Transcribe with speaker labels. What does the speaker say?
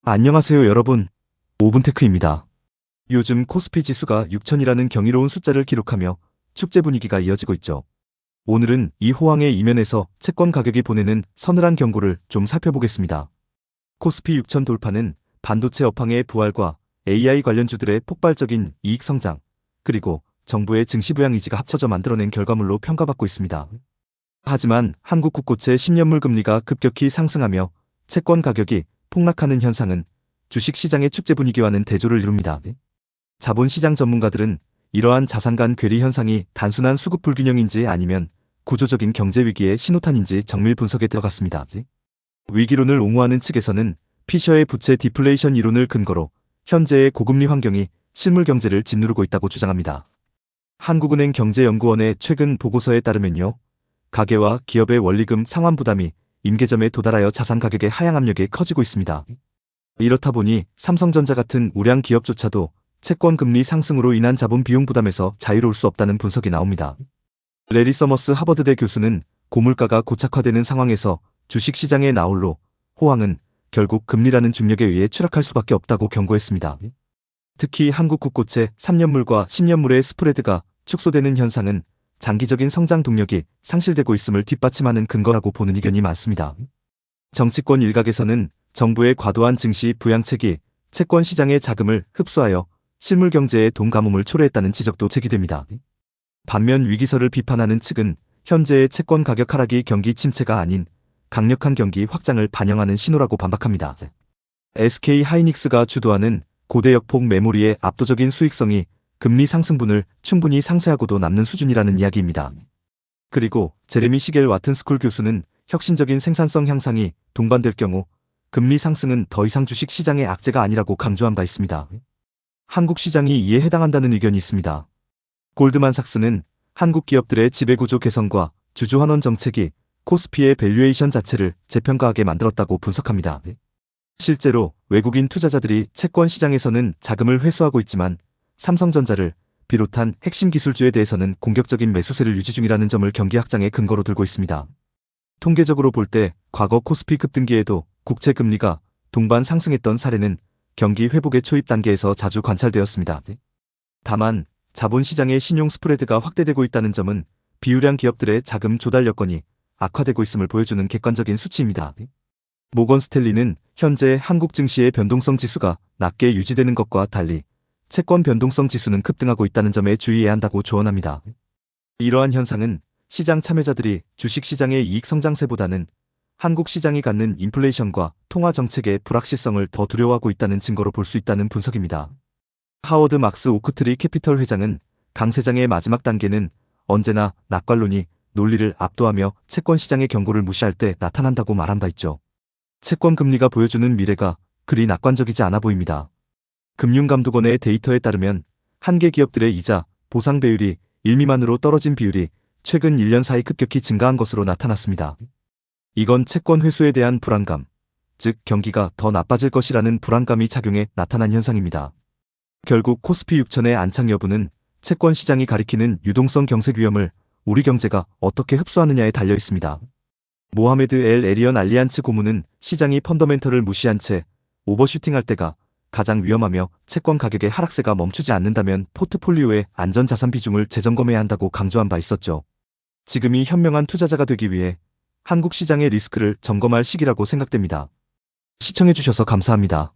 Speaker 1: 안녕하세요 여러분, 오븐테크입니다. 요즘 코스피 지수가 6천이라는 경이로운 숫자를 기록하며 축제 분위기가 이어지고 있죠. 오늘은 이 호황의 이면에서 채권 가격이 보내는 서늘한 경고를 좀 살펴보겠습니다. 코스피 6천 돌파는 반도체 업황의 부활과 AI 관련주들의 폭발적인 이익 성장, 그리고 정부의 증시 부양 의지가 합쳐져 만들어낸 결과물로 평가받고 있습니다. 하지만 한국 국고채 10년물 금리가 급격히 상승하며 채권 가격이 폭락하는 현상은 주식시장의 축제 분위기와는 대조를 이룹니다. 자본시장 전문가들은 이러한 자산 간 괴리 현상이 단순한 수급 불균형인지 아니면 구조적인 경제 위기의 신호탄인지 정밀 분석에 들어갔습니다. 위기론을 옹호하는 측에서는 피셔의 부채 디플레이션 이론을 근거로 현재의 고금리 환경이 실물 경제를 짓누르고 있다고 주장합니다. 한국은행 경제연구원의 최근 보고서에 따르면요, 가계와 기업의 원리금 상환 부담이 임계점에 도달하여 자산 가격의 하향 압력이 커지고 있습니다. 이렇다 보니 삼성전자 같은 우량 기업조차도 채권 금리 상승으로 인한 자본 비용 부담에서 자유로울 수 없다는 분석이 나옵니다. 레리 서머스 하버드대 교수는 고물가가 고착화되는 상황에서 주식시장의 나홀로 호황은 결국 금리라는 중력에 의해 추락할 수밖에 없다고 경고했습니다. 특히 한국 국고채 3년물과 10년물의 스프레드가 축소되는 현상은 장기적인 성장 동력이 상실되고 있음을 뒷받침하는 근거라고 보는 의견이 많습니다. 정치권 일각에서는 정부의 과도한 증시 부양책이 채권 시장의 자금을 흡수하여 실물 경제의 돈 가뭄을 초래했다는 지적도 제기됩니다. 반면 위기설을 비판하는 측은 현재의 채권 가격 하락이 경기 침체가 아닌 강력한 경기 확장을 반영하는 신호라고 반박합니다. SK 하이닉스가 주도하는 고대 역폭 메모리의 압도적인 수익성이 금리 상승분을 충분히 상쇄하고도 남는 수준이라는 이야기입니다. 그리고 제레미 시겔 와튼스쿨 교수는 혁신적인 생산성 향상이 동반될 경우 금리 상승은 더 이상 주식 시장의 악재가 아니라고 강조한 바 있습니다. 한국 시장이 이에 해당한다는 의견이 있습니다. 골드만삭스는 한국 기업들의 지배구조 개선과 주주 환원 정책이 코스피의 밸류에이션 자체를 재평가하게 만들었다고 분석합니다. 실제로 외국인 투자자들이 채권 시장에서는 자금을 회수하고 있지만 삼성전자를 비롯한 핵심 기술주에 대해서는 공격적인 매수세를 유지 중이라는 점을 경기 확장의 근거로 들고 있습니다. 통계적으로 볼 때 과거 코스피 급등기에도 국채 금리가 동반 상승했던 사례는 경기 회복의 초입 단계에서 자주 관찰되었습니다. 다만 자본시장의 신용 스프레드가 확대되고 있다는 점은 비우량 기업들의 자금 조달 여건이 악화되고 있음을 보여주는 객관적인 수치입니다. 모건 스탠리는 현재 한국 증시의 변동성 지수가 낮게 유지되는 것과 달리 채권 변동성 지수는 급등하고 있다는 점에 주의해야 한다고 조언합니다. 이러한 현상은 시장 참여자들이 주식시장의 이익 성장세보다는 한국 시장이 갖는 인플레이션과 통화 정책의 불확실성을 더 두려워하고 있다는 증거로 볼 수 있다는 분석입니다. 하워드 막스 오크트리 캐피털 회장은 강세장의 마지막 단계는 언제나 낙관론이 논리를 압도하며 채권 시장의 경고를 무시할 때 나타난다고 말한 바 있죠. 채권 금리가 보여주는 미래가 그리 낙관적이지 않아 보입니다. 금융감독원의 데이터에 따르면 한계 기업들의 이자, 보상 배율이 1 미만으로 떨어진 비율이 최근 1년 사이 급격히 증가한 것으로 나타났습니다. 이건 채권 회수에 대한 불안감, 즉 경기가 더 나빠질 것이라는 불안감이 작용해 나타난 현상입니다. 결국 코스피 6천의 안착 여부는 채권 시장이 가리키는 유동성 경색 위험을 우리 경제가 어떻게 흡수하느냐에 달려 있습니다. 모하메드 엘 에리언 알리안츠 고문은 시장이 펀더멘털을 무시한 채 오버슈팅할 때가 가장 위험하며 채권 가격의 하락세가 멈추지 않는다면 포트폴리오의 안전자산 비중을 재점검해야 한다고 강조한 바 있었죠. 지금이 현명한 투자자가 되기 위해 한국 시장의 리스크를 점검할 시기라고 생각됩니다. 시청해주셔서 감사합니다.